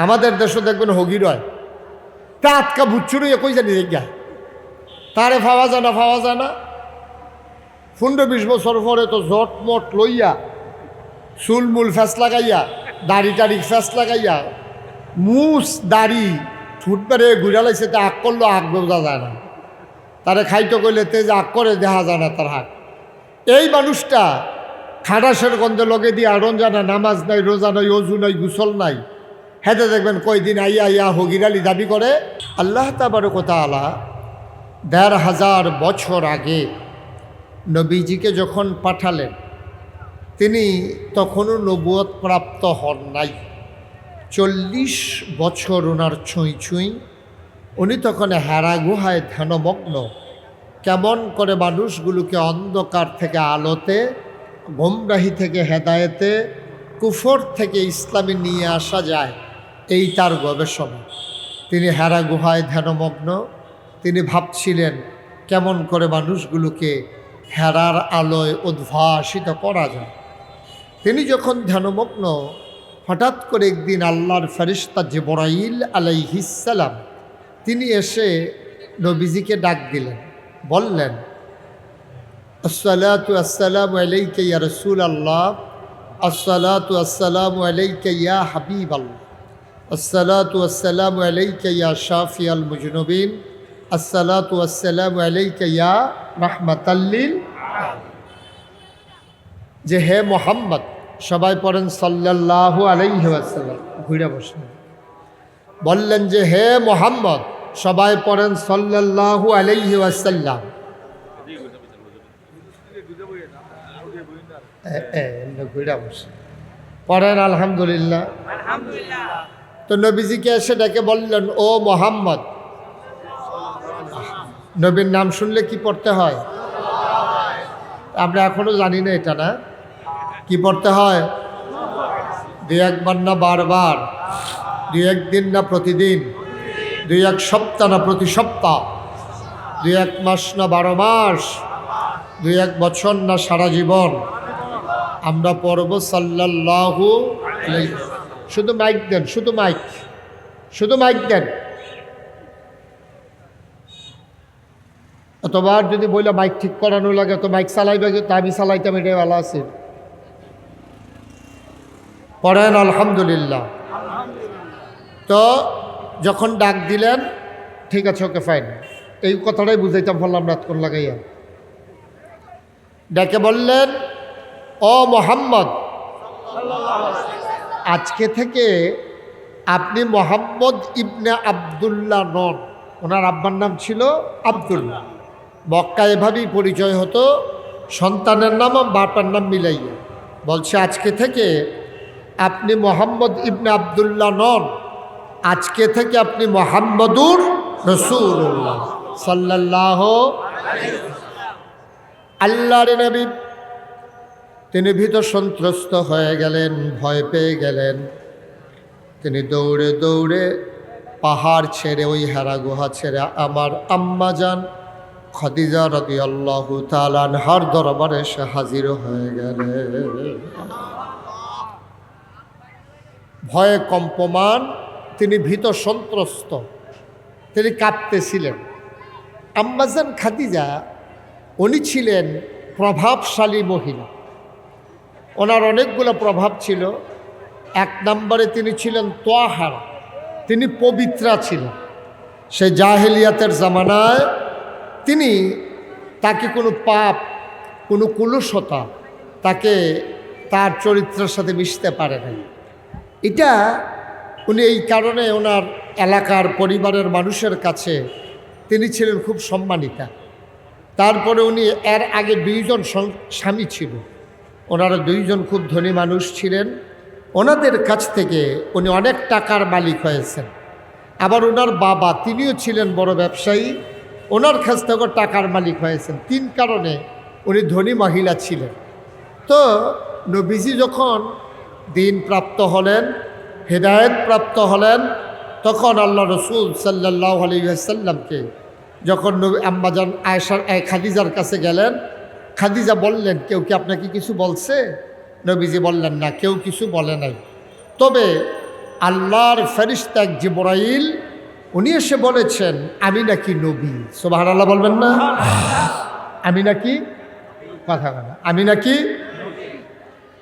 আমাদের দেশে দেখবেন হগির হয় তা আটকা বুচ্ছুরই একই জানি জায়গা তারে পাওয়া যায় না 15-20 বছর পরে তো জটমট লইয়া চুল মূল ফ্যাস লাগাইয়া দাড়ি টাড়ি ফ্যাস লাগাইয়া মুস দাড়ি ঠুটবারে ঘুরা লাইছে তা আগ করলেও আগ বোঝা যায় না তারে খাইতে কইলে তে যে আগ করে দেখা যায় না তার হাক এই মানুষটা খাটাসের গন্ধে লগে দিয়ে আড়ন জানা নামাজ নাই রোজা নাই অজু নাই গুসল নাই হেঁটে দেখবেন কয়দিন আইয়া হগিরালি দাবি করে। আল্লাহ তাবারক ওয়া তাআলা ১৫০০ বছর আগে নবীজিকে যখন পাঠালেন তিনি তখনও নবুয়ত প্রাপ্ত হন নাই। ৪০ বছর ওনার ছুঁই উনি তখন হেরা গুহায় ধ্যানমগ্ন কেমন করে মানুষগুলোকে অন্ধকার থেকে আলোতে, গোমরাহি থেকে হেদায়েতে, কুফর থেকে ইসলামে নিয়ে আসা যায় এই তার গবেষণা। তিনি হেরা গুহায় ধ্যানমগ্ন, তিনি ভাবছিলেন কেমন করে মানুষগুলোকে হেরার আলোয় উদ্ভাসিত করা যায়। তিনি যখন ধ্যানমগ্ন হঠাৎ করে একদিন আল্লাহর ফেরেশতা জিবরাইল আলাইহিস সালাম তিনি এসে নবীজিকে ডাক দিলেন, বললেন আসসালাতু আসসালামু আলাইকা ইয়া রাসূলাল্লাহ, আসসালাতু আসসালামু আলাইকা ইয়া হাবিবাল্লাহ, আসসালাতু আসসালামু আলাইকা ইয়া শাফিয়াল মুজনুবিন, আসসালাতু আসসালামু আলাইকা ইয়া রাহমাতাল লিল যে হে মোহাম্মদ, সবাই পড়েন সাল্লাল্লাহু আলাইহি ওয়াসাল্লাম, ঘুরে বসেন, বললেন যে হে মোহাম্মদ, সবাই পড়েন সাল্লাল্লাহু আলাইহি ওয়াসাল্লাম। ঘুরে বসেন, পড়েন আলহামদুলিল্লাহ। তো নবীজিকে এসে ডেকে বললেন ও মোহাম্মদ। নবীর নাম শুনলে কি পড়তে হয়? আমরা এখনো জানি না এটা, না কি পড়তে হয়? 2-1 বার না বারবার, 2-1 দিন না প্রতিদিন, 2-1 সপ্তাহ না প্রতি সপ্তাহ, 2-1 মাস না 12 মাস, 2-1 বছর না সারা জীবন আমরা পড়ব সাল্লাল্লাহু আলাইহি। শুধু মাইক দেন, শুধু মাইক দেন। অতবার যদি বইলা মাইক ঠিক করানো লাগে তো মাইক চালাইবে, তা আমি চালাইতাম, এটাই ভালো আছে। পড়েন আলহামদুলিল্লাহ। তো যখন ডাক দিলেন, ঠিক আছে ওকে ফাইন, এই কথাটাই বুঝাইতাম বললাম রাত কোন লাগাইয়া। ডেকে বললেন ও মোহাম্মদ, আজকে থেকে আপনি মোহাম্মদ ইবনে আবদুল্লাহ নন। ওনার আব্বার নাম ছিল আবদুল্লাহ। মক্কা এভাবেই পরিচয় হতো, সন্তানের নাম বাবার নাম মিলাইয়া। বলছে আজকে থেকে আপনি মোহাম্মদ ইবনে আবদুল্লাহ নন, আজকে থেকে আপনি মোহাম্মদুর রাসূলুল্লাহ সাল্লাল্লাহু আলাইহি ওয়াসাল্লাম। আল্লাহর নবী তিনি ভীত সন্ত্রস্ত হয়ে গেলেন, ভয় পেয়ে গেলেন। তিনি দৌড়ে দৌড়ে পাহাড় ছেড়ে, ওই হেরা গুহা ছেড়ে আমার আম্মাজান খাদিজা রাদিয়াল্লাহু তাআলা আনহার দরবারে এসে হাজির হয়ে গেলেন। ভয়ে কম্পমান, তিনি ভীত সন্ত্রস্ত, তিনি কাঁপতেছিলেন। আম্মাজান খাদিজা উনি ছিলেন প্রভাবশালী মহিলা, ওনার অনেকগুলো প্রভাব ছিল। 1 নম্বরে তিনি ছিলেন তোয়াহারা, তিনি পবিত্রা ছিলেন। সে জাহেলিয়াতের জামানায় তাকে কোনো পাপ, কোনো কুলুষতা তাকে তার চরিত্রের সাথে মিশতে পারে নাই। এটা উনি এই কারণে ওনার এলাকার পরিবারের মানুষের কাছে তিনি ছিলেন খুব সম্মানিতা। তারপরে উনি এর আগে 2 জন স্বামী ছিল, ওনারা 2 জন খুব ধনী মানুষ ছিলেন। ওনাদের কাছ থেকে উনি অনেক টাকার মালিক হয়েছেন। আবার ওনার বাবা তিনিও ছিলেন বড় ব্যবসায়ী, ওনার কাছ থেকে টাকার মালিক হয়েছেন। 3 কারণে উনি ধনী মহিলা ছিলেন। তো নবীজি যখন দিন প্রাপ্ত হলেন, হেদায়েত প্রাপ্ত হলেন, তখন আল্লাহ রসুল সাল্লাল্লাহু আলাইহি ওয়াসাল্লামকে যখন আম্মাজান আয়েশার খাদিজার কাছে গেলেন, খাদিজা বললেন কেউ কি আপনাকে কিছু বলছে? নবীজি বললেন না, কেউ কিছু বলে নাই। তবে আল্লাহর ফেরেশতা জিবরাইল উনি এসে বলেছেন আমি নাকি নবী। সুবহানাল্লাহ বলবেন না? আমি নাকি কথা কথা আমি নাকি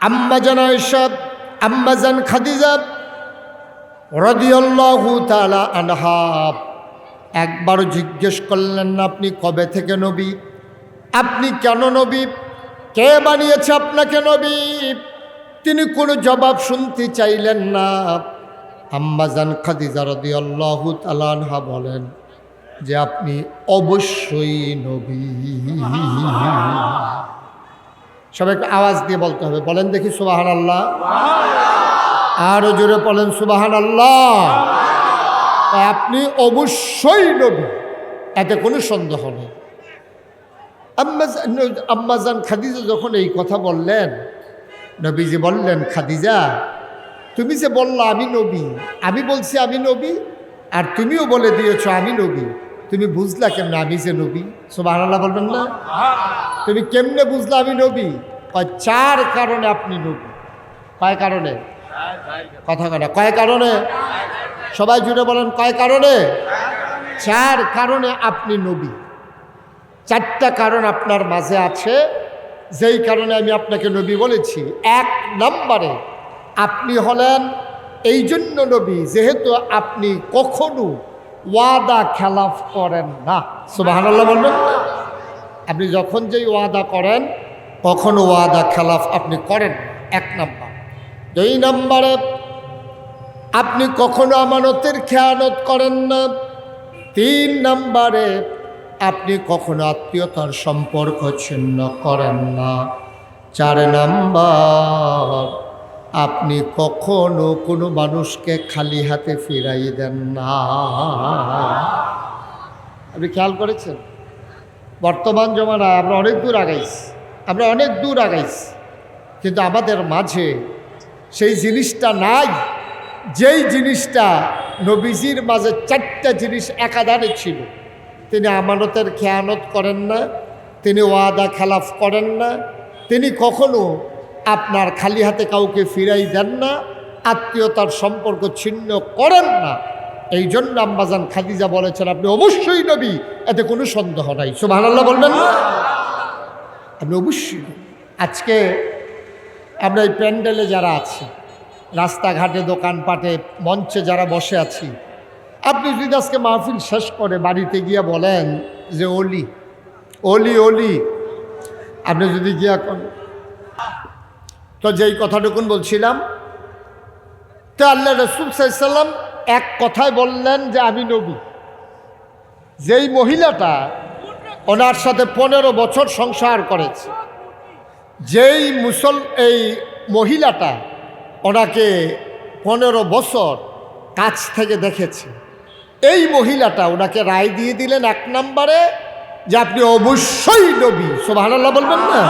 আম্মাজান আয়েশা আম্মাজান খাদিজা রাদিয়াল্লাহু তাআলা আনহা একবার জিজ্ঞেস করলেন না আপনি কবে থেকে নবী, আপনি কেন নবী, কে বানিয়েছে আপনাকে নবী? তিনি কোনো জবাব শুনতে চাইলেন না। আম্মাজান খাদিজা রাদিয়াল্লাহু তাআলা আনহা বলেন যে আপনি অবশ্যই নবী। সবাই একটু আওয়াজ দিয়ে বলতে হবে, বলেন দেখি সুবহানাল্লাহ। আরো জোরে বলেন সুবহানাল্লাহ। আপনি অবশ্যই নবী, এতে কোনো সন্দেহ নেই। আম্মাজান খাদিজা যখন এই কথা বললেন, নবীজি বললেন খাদিজা তুমি যে বললা আমি নবী, আমি বলছি আমি নবী, আর তুমিও বলে দিয়েছ আমি নবী, তুমি বুঝলা কেমনে আমি যে নবী? সুবহানাল্লাহ বলবেন না? তুমি কেমনে বুঝলা আমি নবী? চার কারণে আপনি নবী। কয় কারণে? কথা কথা কয় কারণে? সবাই জুড়ে বলেন কয় কারণে? চার কারণে আপনি নবী। চারটা কারণ আপনার মাঝে আছে যেই কারণে আমি আপনাকে নবী বলেছি। এক নম্বরে আপনি হলেন এই জন্য নবী যেহেতু আপনি কখনো ওয়াদা খেলাফ করেন না। সুবহানাল্লাহ বলবেন? আপনি যখন যেই ওয়াদা করেন কখনো ওয়াদা খেলাফ আপনি করেন, এক নম্বর। দুই নম্বরে আপনি কখনো আমানতের খেয়ানত করেন না। তিন নম্বরে আপনি কখনো আত্মীয়তার সম্পর্ক ছিন্ন করেন না। চার নম্বর আপনি কখনো কোনো মানুষকে খালি হাতে ফিরাই দেন না। আপনি খেয়াল করেছেন বর্তমান জমানায় আমরা অনেক দূর আগাইছি, কিন্তু আমাদের মাঝে সেই জিনিসটা নাই যেই জিনিসটা নবীজির মাঝে চারটা জিনিস একাধারে ছিল। তিনি আমানতের খেয়ানত করেন না, তিনি ওয়াদা খেলাফ করেন না, তিনি কখনো আপনার খালি হাতে কাউকে ফিরাই দেন না, আত্মীয়তার সম্পর্ক ছিন্ন করেন না। এই জন্য আম্মাজান খাদিজা বলেছেন আপনি অবশ্যই নবী, এতে কোনো সন্দেহ নাই। সুবহানাল্লাহ বলবেন না? আপনি অবশ্যই। আজকে আমরা এই প্যান্ডেলে যারা আছি, রাস্তাঘাটে দোকানপাটে মঞ্চে যারা বসে আছি, আপনি যদি আজকে মাহফিল শেষ করে বাড়িতে গিয়ে বলেন যে অলি অলি অলি, আপনি যদি গিয়া তো যেই কথাটুকুন বলছিলাম, তো আল্লাহ রাসূল সাল্লাল্লাহু আলাইহি ওয়াসাল্লাম এক কথায় বললেন যে আমি নবী। যেই মহিলাটা ওনার সাথে 15 বছর সংসার করেছে, যেই এই মহিলাটা ওনাকে 15 বছর কাছ থেকে দেখেছে, এই মহিলাটা ওনাকে রায় দিয়ে দিলেন এক নম্বরে যে আপনি অবশ্যই নবী। সুবহানাল্লাহ বলবেন না?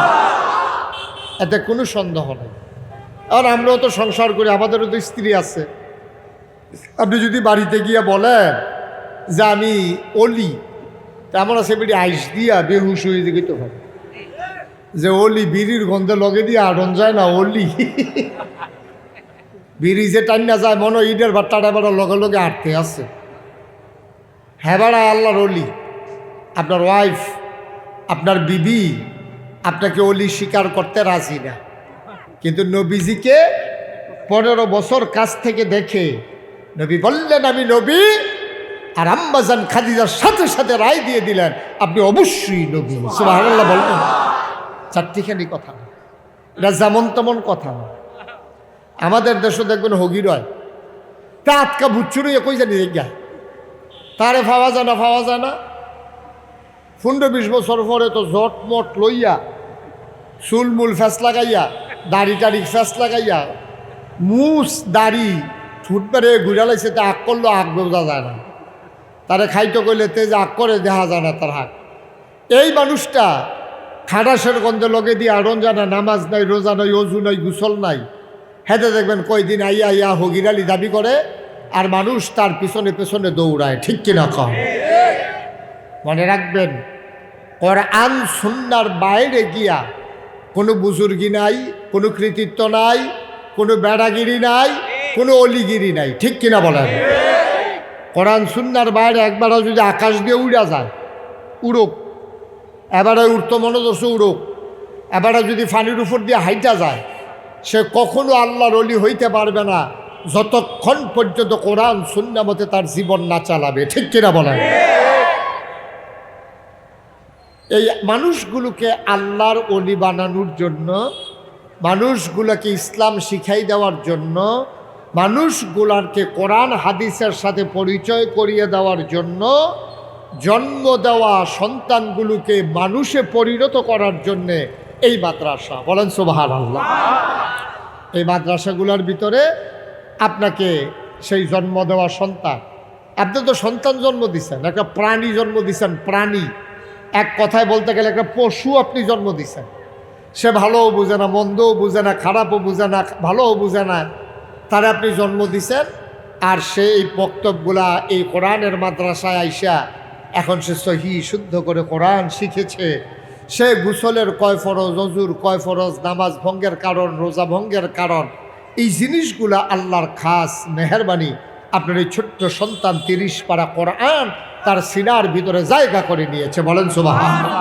এতে কোনো সন্দেহ নেই। আর আমরাও তো সংসার করি, আমাদেরও তো স্ত্রী আছে। আপনি যদি বাড়িতে গিয়ে বলেন যে আমি অলি, তেমন আছে বেটি আইস দিয়া বেহুশ হয়ে যেতে হবে যে অলি বিড়ির গন্ধে লগে দিয়ে আড়ন যায় না অলি। বিড়ি যে টাইম না যায় মনে ইটের বাট্টাটা বেড়া লগে লগে আটতে আছে। হ্যাঁ বেড়া আল্লাহর অলি, আপনার ওয়াইফ আপনার বিবি আপনাকে অলি স্বীকার করতে রাজি না, কিন্তু নবীজিকে 15 বছর কাছ থেকে দেখে নবী বললেন আমি নবী, আর আম্মাজান খাদিজার সাথে সাথে রায় দিয়ে দিলেন আপনি অবশ্যই নবী। সুবহানাল্লাহ বলবেন? চারটিখানি কথা না, এটা যেমন তেমন কথা না। আমাদের দেশে দেখবেন হগি রয় তা আটকা বুচ্ছুরই একই জানি যায়, তারে পাওয়া যায় না। 15-20 বছর পরে তো জটমট লইয়া চুলমুল ফ্যাস লাগাইয়া দাড়ি টাড়ি ফ্যাস লাগাইয়া মুস দাড়ি ফুটবারে ঘুরা লাইছে, তা আগ করলো আগ বোঝা যায় না, তারে খাইতে করলে তেজ আগ করে দেখা যায় না তার হাক। এই মানুষটা খাটাসের গন্ধে লগে দিয়ে আড়ন জানা, নামাজ নাই, রোজা নাই, অজু নাই, গুসল নাই, হেঁটে দেখবেন কয়দিন আইয়া হগিরালি দাবি করে, আর মানুষ তার পিছনে পেছনে দৌড়ায়। ঠিক কিনা কম? মনে রাখবেন কোরআন সুন্নাহর বাইরে গিয়া কোনো বুজুর্গি নাই, কোনো কৃতিত্ব নাই, কোনো বেড়াগিরি নাই, কোনো অলিগিরি নাই, ঠিক কিনা বলেন? কোরআন সুন্নার বাইরে একবারও যদি আকাশ দিয়ে উড়া যায়, উড়ুক, এবারে উঠতো মনে করছে উড়ুক, এবারে যদি ফানির উপর দিয়ে হাইটা যায়, সে কখনো আল্লাহর অলি হইতে পারবে না যতক্ষণ পর্যন্ত কোরআন সুন্নাহ মতে তার জীবন না চালাবে, ঠিক কিনা বলেন? এই মানুষগুলোকে আল্লাহর অলি বানানোর জন্য, মানুষগুলোকে ইসলাম শিখাই দেওয়ার জন্য, মানুষগুলাকে কোরআন হাদিসের সাথে পরিচয় করিয়ে দেওয়ার জন্য, জন্ম দেওয়া সন্তানগুলোকে মানুষে পরিণত করার জন্যে এই মাদ্রাসা, বলেন সুবহানাল্লাহ। এই মাদ্রাসাগুলোর ভিতরে আপনাকে সেই জন্ম দেওয়া সন্তান, আপনি তো সন্তান জন্ম দিচ্ছেন, একটা প্রাণী জন্ম দিচ্ছেন, প্রাণী, এক কথায় বলতে গেলে একটা পশু আপনি জন্ম দিচ্ছেন। সে ভালোও বুঝে না, মন্দও বুঝে না, খারাপও বুঝে না, ভালোও বুঝে না, তারা আপনি জন্ম দিচ্ছেন। আর সে এই বক্তব্যগুলা এই কোরআনের মাদ্রাসায় আইসা এখন সে সহি শুদ্ধ করে কোরআন শিখেছে। সে গোসলের কয় ফরজ, অজুর কয় ফরজ, নামাজ ভঙ্গের কারণ, রোজা ভঙ্গের কারণ, এই জিনিসগুলা আল্লাহর খাস মেহেরবানি আপনার এই ছোট্ট সন্তান 30 পারা কোরআন তার সিনার ভিতরে জায়গা করে নিয়েছে, বলেন সুবহানাল্লাহ।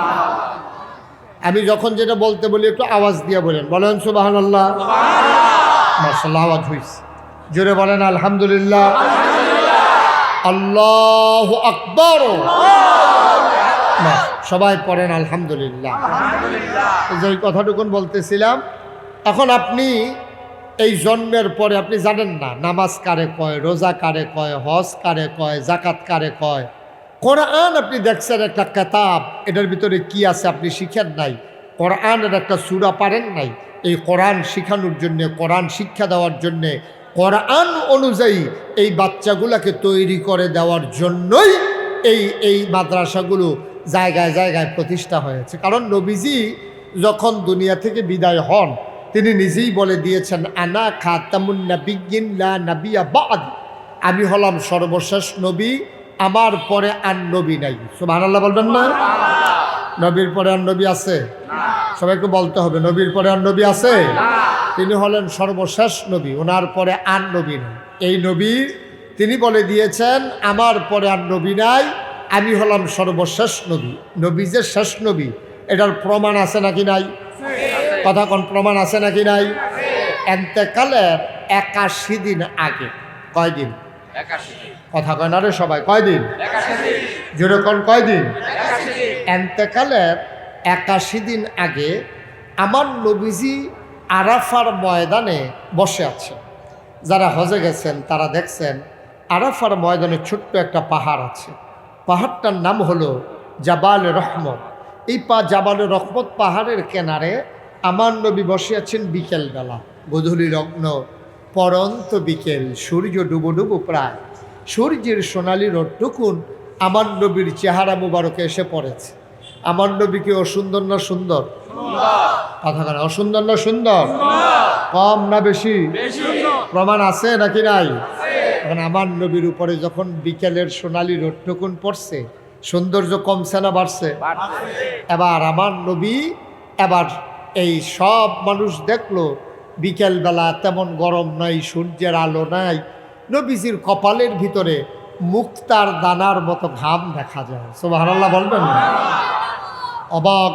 আমি যখন যেটা বলতে বলি একটু আওয়াজ দিয়ে বলেন, বলেন সুবহানাল্লাহ। মাশাআল্লাহ, আওয়াজ হইছে, জোরে বলেন আলহামদুলিল্লাহ। আল্লাহু আকবার, সবাই পড়েন আলহামদুলিল্লাহ। যে কথাটুকুন বলতেছিলাম, এখন আপনি এই জন্মের পরে আপনি জানেন না নামাজ কারে কয়, রোজা কারে কয়, হজ কারে কয়, জাকাত কারে কয়। কোরআন আপনি দেখছেন একটা কিতাব, এটার ভিতরে কি আছে আপনি শিখেন নাই, কোরআনের একটা সূরা পারেন নাই। এই কোরআন শিখানোর জন্যে, কোরআন শিক্ষা দেওয়ার জন্যে, কোরআন অনুযায়ী এই বাচ্চাগুলোকে তৈরি করে দেওয়ার জন্যই এই মাদ্রাসাগুলো জায়গায় জায়গায় প্রতিষ্ঠা হয়েছে। কারণ নবীজি যখন দুনিয়া থেকে বিদায় হন, তিনি নিজেই বলে দিয়েছেন, আনা খাতামুন নাবিয়্যিন লা নাবিয়্যা বা'দ, আমি হলাম সর্বশেষ নবী, আমার পরে আর নবী নাই। সুবহানাল্লাহ বলবেন না? নবীর পরে আর নবী আছে? সবাইকে বলতে হবে, নবীর পরে আর নবী আছে? তিনি হলেন সর্বশেষ নবী, ওনার পরে আর নবী নাই। এই নবী তিনি বলে দিয়েছেন, আমার পরে আর নবী নাই, আমি হলাম সর্বশেষ নবী। নবী যে শেষ নবী, এটার প্রমাণ আছে নাকি নাই? কথা কোন প্রমাণ আছে নাকি নাই? এন্তেকালের 81 দিন আগে, কয়দিন? কথা কয় না রে সবাই, কয়দিন? যেরকম কয়দিন? এন্তেকালের 81 দিন আগে আমার নবীজি আরাফার ময়দানে বসে আছে। যারা হজে গেছেন তারা দেখছেন আরাফার ময়দানে ছোট্ট একটা পাহাড় আছে, পাহাড়টার নাম হলো জাবাল রহমত। এই জাবাল রহমত পাহাড়ের কিনারে আমার নবী বসে আছেন বিকেলবেলা, গোধূলি লগ্ন, পরন্ত বিকেল, সূর্য ডুবো ডুবো প্রায়, সূর্যের সোনালি রোদটুকুন আমার নবীর চেহারা মুবারকে এসে পড়েছে। আমার নবী কি অসুন্দর না সুন্দর? কথা কেন, অসুন্দর না সুন্দর? কম না বেশি? প্রমাণ আছে নাকি নাই? এখন আমার নবীর উপরে যখন বিকেলের সোনালি রোদটুকুন পড়ছে, সৌন্দর্য কমছে না বাড়ছে? এবার আমার নবী, এবার এই সব মানুষ দেখলো বিকেলবেলা তেমন গরম নাই, সূর্যের আলো নাই, নবীজির কপালের ভিতরে মুক্তার দানার মতো ঘাম দেখা যায়। সুবহানাল্লাহ বলবেন না? অবাক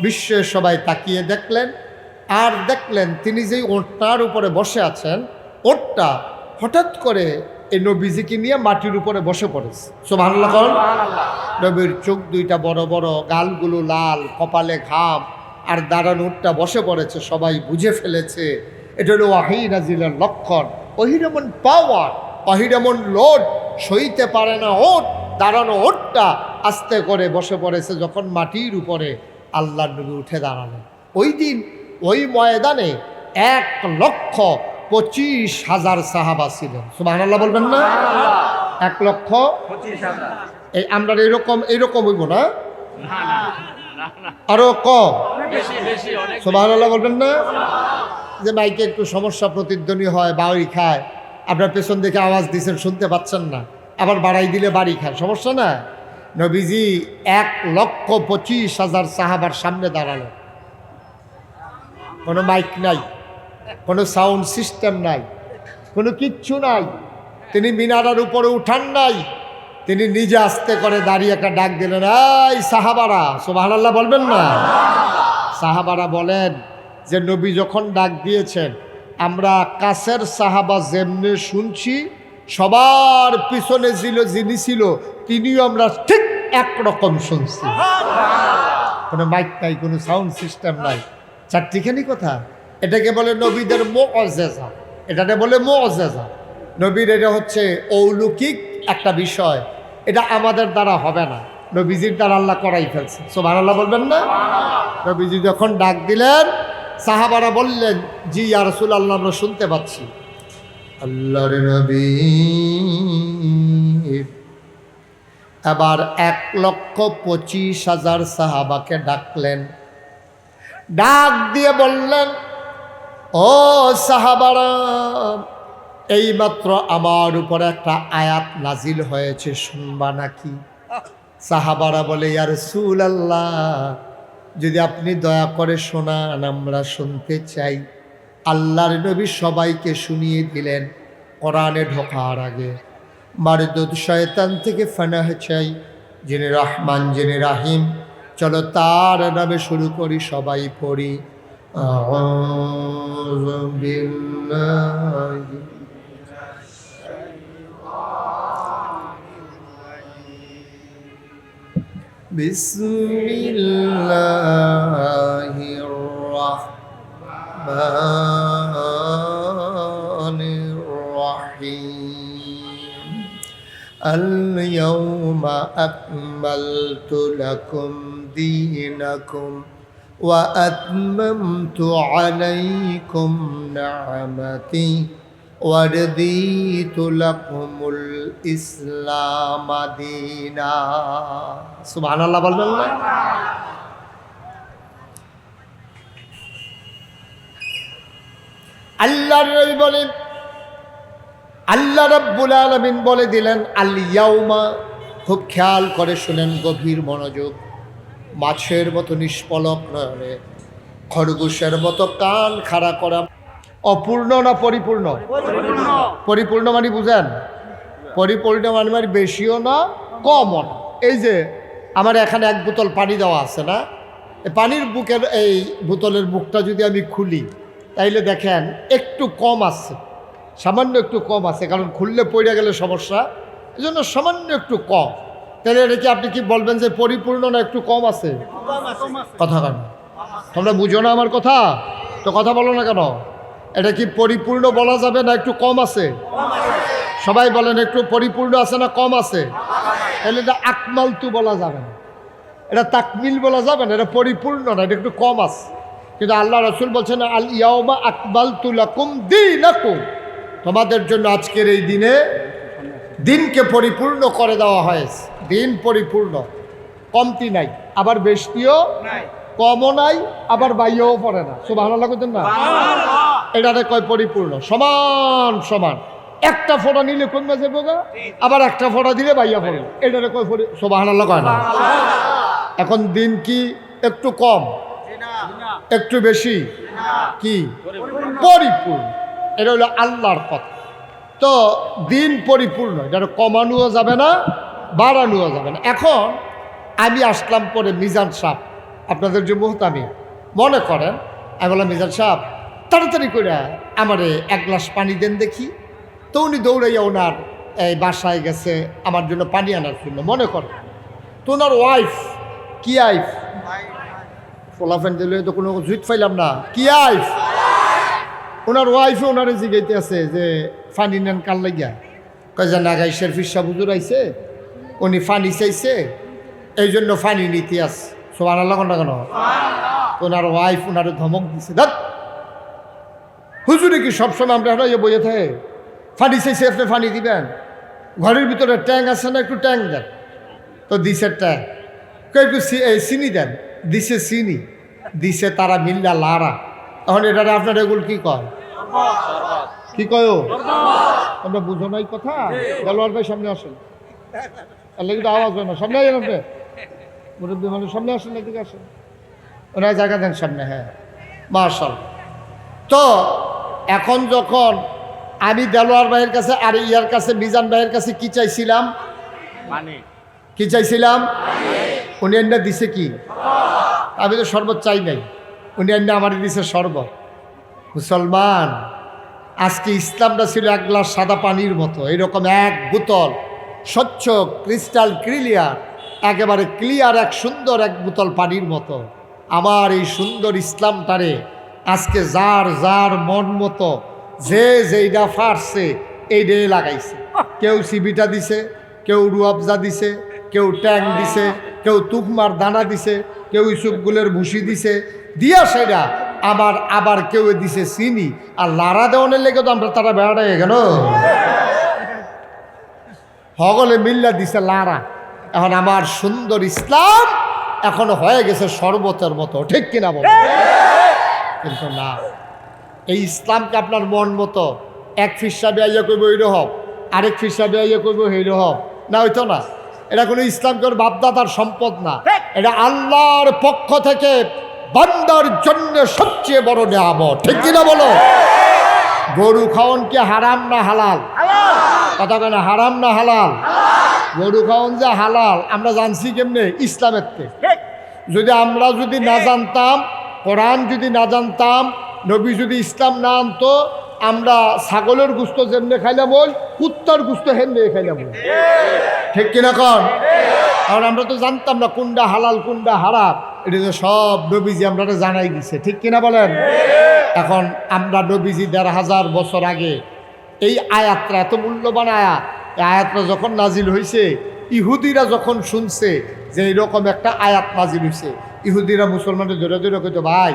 বিশ্বের সবাই তাকিয়ে দেখলেন, আর দেখলেন তিনি যেই ওটটার উপরে বসে আছেন, ওটটা হঠাৎ করে এই নবীজিকে নিয়ে মাটির উপরে বসে পড়েছে। সুবহানাল্লাহ বলেন। নবীর চোখ দুইটা বড় বড়, গালগুলো লাল, কপালে ঘাম, আর দাঁড়ানো উটটা বসে পড়েছে। সবাই বুঝে ফেলেছে এটা হলো ওয়াহী নাজিলের লক্ষণ। ওহিরমন পাওয়ার, ওহিরমন লোড, সইতে পারে না ওট, দাঁড়ানো ওটটা আস্তে করে বসে পড়েছে। যখন মাটির উপরে আল্লাহর নবী উঠে দাঁড়ালেন, ওই দিন ওই ময়দানে 1,25,000 সাহাবা ছিলেন। সুবহানাল্লাহ বলবেন না? 1,25,000। এই আমরা এইরকম হইব না, আরো কম? সুবহানাল্লাহ বলবেন না? যে মাইকে একটু সমস্যা, প্রতিধ্বনি হয়, বাড়ি খায়, আপনার পেছন দিকে আওয়াজ দিচ্ছেন শুনতে পাচ্ছেন না, আবার বাড়াই দিলে বাড়ি খায়, সমস্যা না? নবীজি 1,25,000 সাহাবার সামনে দাঁড়ালো, কোনো মাইক নাই, কোনো সাউন্ড সিস্টেম নাই, কোনো কিচ্ছু নাই। তিনি মিনারের উপরে উঠান নাই, তিনি নিজে আস্তে করে দাঁড়িয়ে একটা ডাক দিলেন, এই সাহাবারা, সুবহানাল্লাহ বলবেন না? সাহাবারা বলেন যে নবী যখন ডাক দিয়েছেন, আমরা কাছের সাহাবা যেমনি শুনছি, সবার পিছনে যিনি ছিল তিনিও আমরা ঠিক একরকম শুনছি। কোনো মাইক নাই, কোনো সাউন্ড সিস্টেম নাই, চারটিখানি কথা। এটাকে বলে নবীদের মুআজিজা, এটাকে বলে মুআজিজা। নবীর এটা হচ্ছে অলৌকিক একটা বিষয়, এটা আমাদের দ্বারা হবে না, নবীজির দ্বারা আল্লাহ করাই ফেলছে। সুবহানাল্লাহ বলবেন না? নবীজি যখন ডাক দিলেন, সাহাবারা বললেন, জি ইয়া রাসূলুল্লাহ, আমরা শুনতে পাচ্ছি। আল্লাহর নবী এবার 1,25,000 সাহাবাকে ডাকলেন, ডাক দিয়ে বললেন, ও সাহাবারা, এইমাত্র আমার উপরে একটা আয়াত নাজিল হয়েছে, শুনবা নাকি? সাহাবারা বলে, ইয়া রাসূলুল্লাহ, যদি আপনি দয়া করে শোনান, আমরা শুনতে চাই। আল্লাহর নবী সবাইকে শুনিয়ে দিলেন। কোরআনে ঢোকার আগে মারদুদ শয়তান থেকে ফানাহ চাই, যিনি রহমান, যিনি রাহিম। চলো তার নামে শুরু করি, সবাই পড়ি। আউযু বিল্লাহি বিসমিল্লাহির রাহমানির রাহিম। আল-ইয়াওমা আকমালতু লাকুম দীনাকুম ওয়া আতমামতু আলাইকুম নি'মাতি ওয়া রাদিতু লাকুমুল ইসলাম দীনা। সুবহানাল্লাহ বলবেন না? আল্লাহর নবী বলেন, আল্লাহ রাব্বুল আলামিন বলে দিলেন, আল ইয়াউমা, খুব খেয়াল করে শুনেন, গভীর মনোযোগ, মাছের মতো নিষ্পলক নয়নে, খরগোশের মতো কান খাড়া করা। অপূর্ণ না পরিপূর্ণ? পরিপূর্ণ মানে বুঝেন? পরিপূর্ণ মানে বেশিও না কমও না। এই যে আমার এখানে 1 বোতল পানি দেওয়া আছে না, এই পানির বুকের এই বোতলের মুখটা যদি আমি খুলি, তাইলে দেখেন একটু কম আছে, সামান্য একটু কম আছে, কারণ খুললে পড়ে গেলে সমস্যা, এই জন্য সামান্য একটু কম। তাহলে এটা কি আপনি কি বলবেন যে পরিপূর্ণ না একটু কম আছে? কথা কেন তোমরা বুঝো না আমার কথা? তো কথা বলো না কেন? এটা কি পরিপূর্ণ বলা যাবে না একটু কম আছে? সবাই বলেন, একটু পরিপূর্ণ আছে না কম আছে? তাহলে এটা আকমালতু বলা যাবে না, এটা তাকমিল বলা যাবে না, এটা পরিপূর্ণ না, এটা একটু কম আছে। কিন্তু আল্লাহ রাসূল বলছেন, আল ইয়াউমা আকমালতু লাকুম দীনাকুম, তোমাদের জন্য আজকের এই দিনে দিনকে পরিপূর্ণ করে দেওয়া হয়েছে। দিন পরিপূর্ণ, কমতি নাই, আবার বেশিও নাই, কমও নাই, আবার বাইরেও পড়ে না। সুবহানাল্লাহ কইতেন না? এটাতে কয় পরিপূর্ণ, সমান সমান। একটা ফোঁটা নিলে কমে যাবে গা, আবার একটা ফোঁটা দিলে বাইয়া পড়ে, এটাতে কয় সুবহানাল্লাহ কয় না? এখন দিন কি একটু কম, একটু বেশি, কি পরিপূর্ণ? এটা হলো আল্লাহর কথা। তো দিন পরিপূর্ণ, এটা কমানোও যাবে না, বাড়ানোও যাবে না। এখন আমি আসলাম পরে, মিজান সাহেব আপনাদের যে মুহতামি, মনে করেন আমি বললাম, মিজান সাহেব তাড়াতাড়ি করে আমারে 1 গ্লাস পানি দেন দেখি। তো উনি দৌড়াইয়া ওনার এই বাসায় গেছে আমার জন্য পানি আনার জন্য, মনে করেন। তো ওনার ওয়াইফ, কি আইফ, ফোলাফেন দিলে তো কোনো জুইট পাইলাম না, কি আইফ, ওনার ওয়াইফে ওনারে জিগাইতে আছে যে ফানি নেন কার লাগিয়া? কয় যে নাগাই শেরফির সাহেব হুজুর আইছে, উনি ফানি চাইছে, এই জন্য ফানি নিতে আসে। সুবহানাল্লাহ কোনটা কেন? ওনার ওয়াইফ ওনারে ধমক দিছে, দেখ হুজুরে কি সবসময় আমরা বইয়ে থাকে, ফানি চাইছে আপনি ফানি দিবেন, ঘরের ভিতরে ট্যাঙ্ক আছে না, একটু ট্যাঙ্ক দেন। তো দিছে ট্যাঙ্ক, একটু চিনি দেন, দিছে চিনি, দিছে তারা মিল্লা লারা। এখন এটা আপনার এগুলো কি কয়, কি কয়? আমরা বুঝো নাই কথা। দেলোয়ার ভাই সামনে আসেন, আল্লাহ কিন্তু আওয়াজ হয় না, সামনে আসেন আপনি, মুরব্বী মানুষ সামনে আসেন, এদিকে আসেন, ওনার জায়গা দেন সামনে। হ্যাঁ, মাশাআল্লাহ। তো এখন যখন আমি দেলোয়ার ভাইয়ের কাছে আর ইয়ার কাছে মিজান ভাইয়ের কাছে কি চাইছিলাম? কি চাইছিলাম? উনি এনে দিছে কি? আমি তো শরবত চাই নাই, উনি এনে আমার দিছে শরবত। মুসলমান, আজকে ইসলামটা ছিল এক গ্লাস সাদা পানির মতো, এরকম এক বোতল স্বচ্ছ ক্রিস্টাল ক্লিয়ার, একেবারে ক্লিয়ার এক সুন্দর এক বোতল পানির মতো। আমার এই সুন্দর ইসলামটারে আজকে যার যার মন মতো যে যেইটা ফাটছে এইটাই লাগাইছে। কেউ সিবিটা দিছে, কেউ রুয়াবজা দিছে, কেউ ট্যাং দিছে, কেউ তুকমার দানা দিছে, কেউ ইসুকগুলের ভুসি দিছে, দিয়া সেটা আবার কেউ দিছে চিনি। আর লাড়া দেওয়ানের লেগে তো আমরা তারা বেড়াটা হয়ে গেল, হগলে মিল্লা দিছে লাড়া। এখন আমার সুন্দর ইসলাম এখন হয়ে গেছে শরবতের মতো, ঠিক কিনা বল? কিন্তু না, এই ইসলামকে আপনার মন মতো এক ফিসাবে আইয়া করবো এইরকম, আরেক ফিসাবে আইয়া করবো এইরকম না, হইতো না। এটা কোনো ইসলামকে বাপদাদার সম্পদ না, এটা আল্লাহর পক্ষ থেকে বান্দার জন্য সবচেয়ে বড় নিয়ামত, ঠিক কিনা বলো? গরু খাওয়ান কি হারাম না হালাল? কথা কেন, হারাম না হালাল? গরু খাওয়ান যে হালাল আমরা জানছি কেমনে? ইসলামের থেকে। আমরা যদি না জানতাম, কোরআন যদি না জানতাম, নবী যদি ইসলাম না আনতো, আমরা ছাগলের গুস্ত যেমনে খাইলাম ওই, কুত্তার গুস্ত হেমনে খাইলাম, ঠিক কিনা কন? কারণ আমরা তো জানতাম না কোনটা হালাল কোনটা হারাম, এটা তো সব নবীজি আমরা জানাই দিছে, ঠিক কিনা বলেন? এখন আমরা নবীজি ১৫০০ বছর আগে এই আয়াতটা, এত মূল্যবান আয়াত, এই আয়াতটা যখন নাজিল হয়েছে, ইহুদিরা যখন শুনছে যে এইরকম একটা আয়াত নাজিল হয়েছে, ইহুদিরা মুসলমানদের ধরে ধরে কইতো, ভাই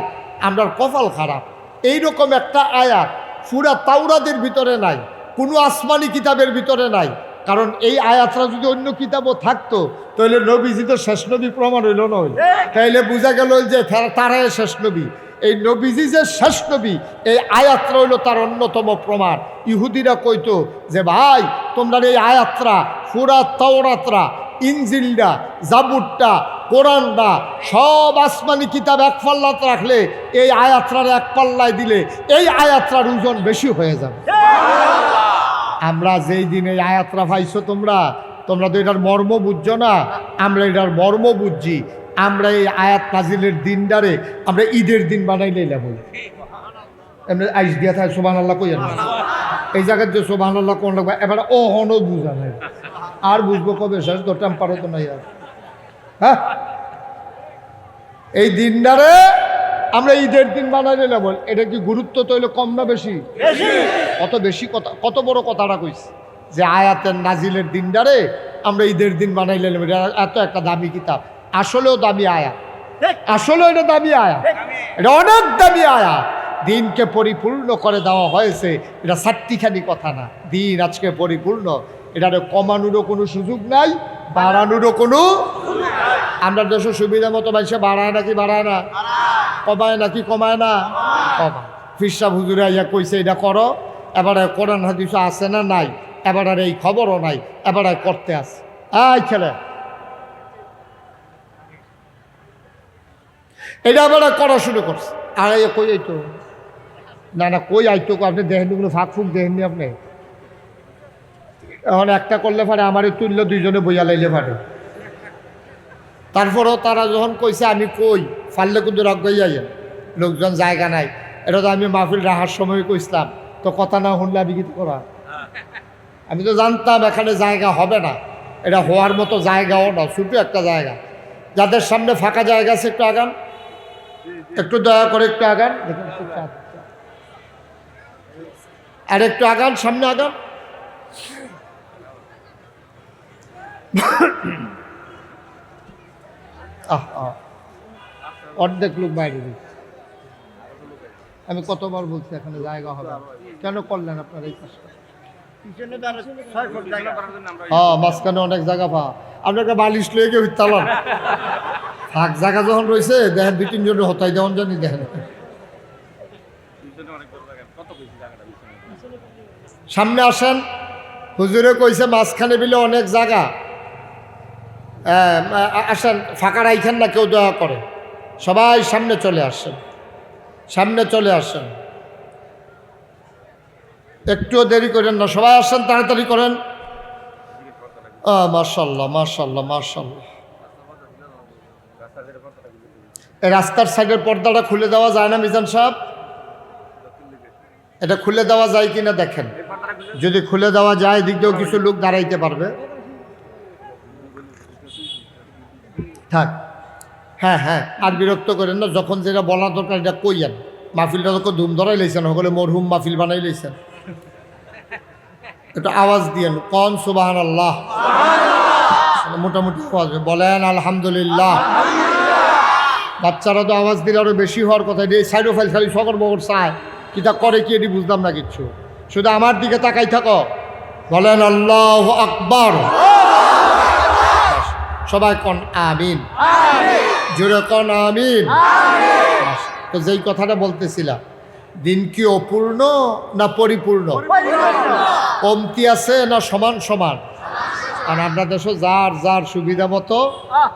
আমরা কপাল খারাপ, এইরকম একটা আয়াত পুরা তাওরাতের ভিতরে নাই, কোনো আসমানি কিতাবের ভিতরে নাই। কারণ এই আয়াতটা যদি অন্য কিতাবও থাকতো তাহলে নবীজি তো শেষ নবী প্রমাণ হইল নয়, তাইলে বোঝা গেল যে তারাই শেষ নবী। এই নবীজি যে শেষ নবী, এই আয়াতটা হইল তার অন্যতম প্রমাণ। ইহুদিরা কইতো যে ভাই তোমরা এই আয়াতটা পুরা তাওরাতরা, ইনজিলটা, জাবুরটা, কোরআনটা সব আসমানি কিতাব এক পাল্লাতে রাখলে এই আয়াতটার এক পাল্লায় দিলে এই আয়াতটার ওজন বেশি হয়ে যাবে। আমরা যেই দিন এই আয়াতটা পাইছো তোমরা তো এটার মর্ম বুঝছো না, আমরা এটার মর্ম বুঝছি। আমরা এই আয়াত নাজিলের দিনটারে আমরা ঈদের দিন বানাইলে বলি, এমনি আইস দিয়া থাকে সুবহানাল্লাহ কইয়া না, এই জায়গার যে সুবহানাল্লাহ কোন লাগবে এবার ও হনও বুঝা নাই, আর বুঝবো কবে শেষ তো টেম্পারো তো নাই আর। হ্যাঁ, এই দিনটারে আমরা ঈদের দিন বানাইলে বল, এটা কি গুরুত্ব তো হইলো কম না বেশি? কত বেশি কথা, কত বড় কথাটা কইছে যে আয়াতের নাজিলের দিনটারে আমরা ঈদের দিন বানাইলে এত একটা দামি কিতাব, আসলেও দামি আয়াত, আসলেও এটা দামি আয়াত, এটা অনেক দামি আয়াত। দিনকে পরিপূর্ণ করে দেওয়া হয়েছে, এটা চারটিখানি কথা না, দিন আজকে পরিপূর্ণ, এটারে কমানোরও কোনো সুযোগ নাই, বাড়ানোরও কোনো। আমরা দেশের সুবিধা মতো মানুষে বাড়ায় নাকি বাড়ায় না, কমায় নাকি কমায় না, কমায়। ফিরসা হুজুরে ইয়া কইছে এটা করো, এবার কোরআন হাদিস আছে না নাই, এবার আর এই খবরও নাই, এবার করতে আসে। এই ছেলে এটা আবার করা শুরু করছে, আর কই আইতো না, না কই আইতো, আপনি দেখেননি কোনো ফাঁক ফুক দেখেননি আপনি? এখন একটা করলে পারে আমারই তুললে দুইজনে বইয়া লাইলে পারে। তারপরও তারা যখন কইছে আমি কই ফাললে কিন্তু রাখবে যাইয়েন, লোকজন জায়গা নাই, এটা তো আমি মাহফিল রাখার সময় কইছিলাম, তো কথা না শুনলে আমি কিছু করা, আমি তো জানতাম এখানে জায়গা হবে না, এটা হওয়ার মতো জায়গাও না, ছোটো একটা জায়গা। যাদের সামনে ফাঁকা জায়গা আছে একটু আগান, একটু দয়া করে একটু আগান, আর একটু আগান, সামনে আগান। অর্ধেক লোক বাইরে দিচ্ছে, আমি কতবার বলছি এখানে জায়গা হবে, কেন করলেন আপনার এই কাজটা? হ্যাঁ, মাঝখানে অনেক জায়গা পা, আপনাকে বালিশ লয়ে গিয়ে চালান, ফাঁক জায়গা যখন রয়েছে দেখেন 2-3 জন হতাই দেওয়ান জানি দেখেন। সামনে আসেন, হুজুরে কইছে মাঝখানে বিলে অনেক জায়গা, আসেন, ফাঁকা রাইখান না কেউ, দয়া করে সবাই সামনে চলে আসেন, সামনে চলে আসেন। একটুও দেরি করেন না, সবাই আসছেন, তাড়াতাড়ি করেন। মাশাল্লাহ মাশাল্লাহ মাশাল্লাহ। এই রাস্তার সাইডের পর্দাটা খুলে দেওয়া যায় না মিজান সাহেব? এটা খুলে দেওয়া যায় কিনা দেখেন, যদি খুলে দেওয়া যায় দিক দিয়েও কিছু লোক দাঁড়াইতে পারবে। থাক, হ্যাঁ হ্যাঁ, আর বিরক্ত করেন না, যখন যেটা বলা দরকার এটা কইয়েন। মাহফিলটা তো ধুম ধরাই লইছেন, সকলে মরহুম মাহফিল বানাই লইছেন। একটু আওয়াজ দিয়েন, কন সুবহানাল্লাহ, মোটামুটি আওয়াজ বলেন আলহামদুলিল্লাহ। বাচ্চারা তো আওয়াজ দিলে আরো বেশি হওয়ার কথা। এই সাইডো ফাইল খালি সকর বগর চায়, কিতা করে কি এটি বুঝলাম না কিচ্ছু। শুধু আমার দিকে তাকাই থাকো, বলেন আল্লাহু আকবার। সবাই কন আমিন, জোরে কন আমিন। তো যেই কথাটা বলতেছিলাম, দিন কি অপূর্ণ না পরিপূর্ণ, কমতি আছে না সমান সমান? আর আমরা দেশে যার যার সুবিধা মতো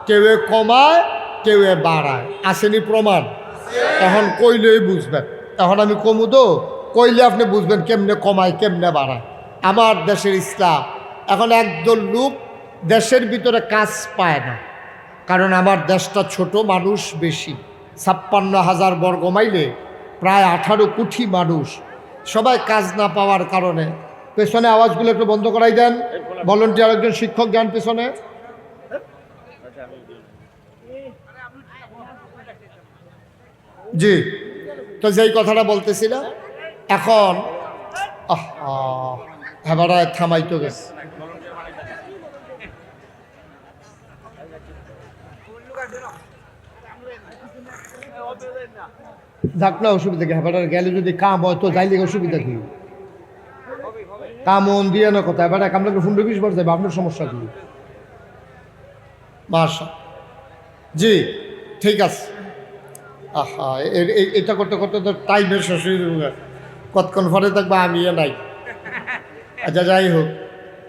কেউ কমায় কেউ বাড়ায়, আসেনি প্রমাণ? এখন কইলেই বুঝবেন। এখন আমি কমু তো, কইলে আপনি বুঝবেন কেমনে কমায় কেমনে বাড়ায়। আমার দেশের ইসলাম, এখন একদল লোক দেশের ভিতরে কাজ পায় না, কারণ আমার দেশটা ছোট, মানুষ বেশি, 56,000 বর্গ মাইলে প্রায় 18 কোটি মানুষ। সবাই কাজ না পাওয়ার কারণে পেছনে আওয়াজগুলো একটু বন্ধ করাই দেন। ভলান্টিয়ার একজন শিক্ষক যান পেছনে। জি, তো যেই কথাটা বলতেছিলাম, এখন এবার থামাইতে গেছে। যাক না, অসুবিধা কি? হেবাটার গেলে যদি কাম হয় তো যাইলে অসুবিধা কি? কাম মন দিয়ে না কথা, এবার আপনাকে 15-20 বার যাবে, আপনার সমস্যা কি? মাশা, জি ঠিক আছে। এটা করতে করতে তো টাইমের শেষ হয়ে যাবে, কতক্ষণ পরে থাকবে আমি নাই। আচ্ছা যাই হোক,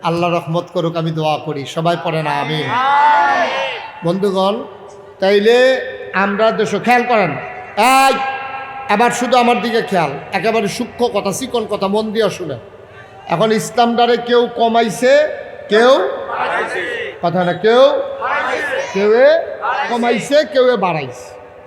আল্লাহ রহমত করুক, আমি দোয়া করি, সবাই পড়ে না আমি। বন্ধুগণ, তাইলে আমরা দেশ খেয়াল করেন, এবার শুধু আমার দিকে খেয়াল, একেবারে সূক্ষ্ম কথা, চিকন কথা, মন দিয়ে শুনে। এখন ইসলামটারে কেউ কমাইছে, কেউ কথা না, কেউ কমাইছে, কেউ বাড়াইছে।